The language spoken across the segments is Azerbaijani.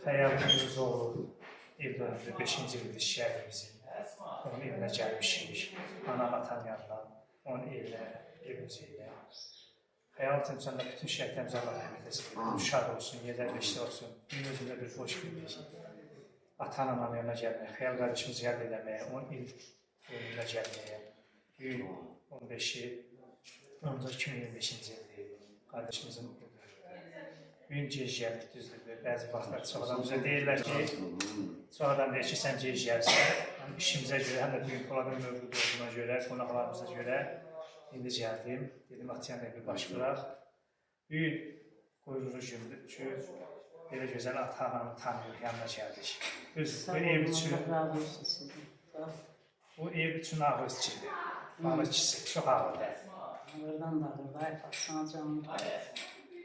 Xəyalımız olub, evlərimizdə 5-ci ildir şəhərimizin. Onun evinə gəlmişik, anam atan yanından, onun evimiz ilə. Xəyal Cəmsəndə bütün şəhətlərimiz Allah rəhmət etsin, şad olsun, yerlər beşli olsun. Gün özündə bir xoş bildik. Ata-anamın yanına gəlməyə, xəyal qardaşımızı yad eləməyə, onun evinə gəlməyə. Gün 15-i, 2025-ci ildir, qardaşımızın gün gec gəldik, düzdür. Bəzi vaxtlar çoxdan bizə deyirlər ki, sonradan deyir ki, sən gec gəlsən, işimizə görə, həm də bugün Poladın mövcud olduğuna görə, qonaqlarımıza görə indi gəldim. Dedim, Atiyanə bir baş bıraq. Bugün quyruğu gündür ki, belə gözəl ata-anamı tanıyıq, yanına gəldik. Bu ev üçün ağır içidir. Ağır içisi, çox ağırdır. Ağırdan da ağırdır, ay patsana canım.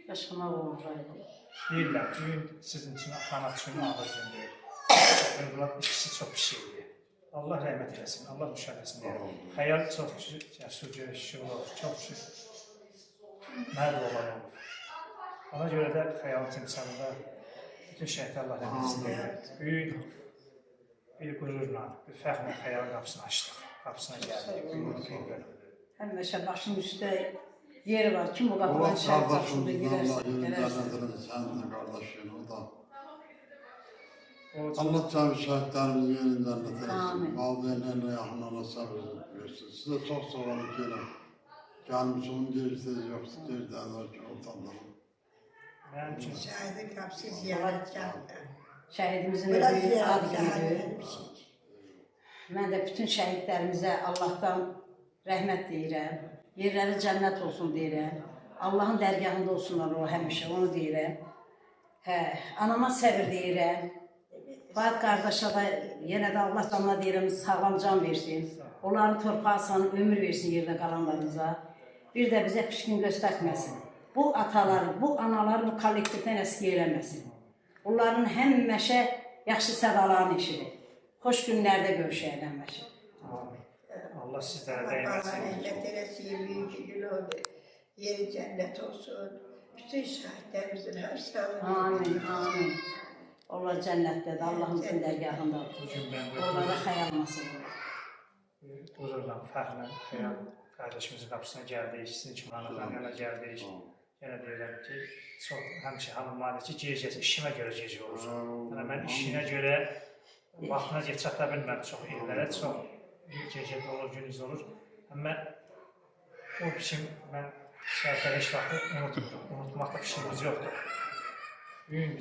Yaşamaq olur. Deyirlər, bugün sizin üçün, ata-ana üçün ağır gündür. Övlad ikisi çox bir şeydir. Allah rəhmət eləsin, Allah müşahidəsin deyir. Xəyal çox cəsur görüşü olur, çox mərd olan olur. Ona görə də xəyal timsalında bütün şəhətə Allah rəhmət etsin deyir. Bugün bir qürurla, bir fəxrlə xəyal qapısını açdıq, qapısına gəldik. Həmişə başın üstə yeri var, kim bu qapıdan şəhət başında girərsin? Allah cəmi şəhətlərimizin yerini cənnət eləsin. Valideynlərlə yaxınlarına səbir versin. Sizə çox sağ olun ki, gəlmişim, gerirsiniz, yoxsa gerirdənlər ki, ortalarım. Şəhidin qapısı ziyarət gəldi. Şəhidimizin də böyük ad günüdür. Mən də bütün şəhidlərimizə Allahdan rəhmət deyirəm. Yerləri cənnət olsun deyirəm. Allahın dərgahında olsunlar o həmişə, onu deyirəm. Anama səbir deyirəm. Bayat qardaşa da yenə də Allah canına deyirəm, sağlam can versin. Onların torpağı sana ömür versin yerdə qalanlarımıza. Bir də bizə püskün göstərməsin. Bu ataları, bu anaları bu kollektivdən əski eləməsin. Onların həmişə yaxşı sədalarını eşidir. Xoş günlərdə görüşək həmişə. Allah sizlərə dəyməsin. Allah rəhmət eləsin, büyük gün oldu. Yeri cənnət olsun. Bütün şəhidlərimizin hər sağlığı. Amin, amin. Allah cənnətdədir, Allahımızın dərgahındadır. Onlara xəyalmasın. Qururla, fəxrlə, xəyal qardaşımızın qapısına gəldik, sizin kimi analarına yana gəldik. Yenə deyirəm ki, çox həmişə hanımlardır ki, gecəsi işimə görə gecə olur. Yəni, mən işinə görə vaxtına gec çata bilməm çox illərə, çox gecədə olur, günüz olur. Amma o biçim mən şəhətlərə heç vaxtı unutmaqda pişimimiz yoxdur.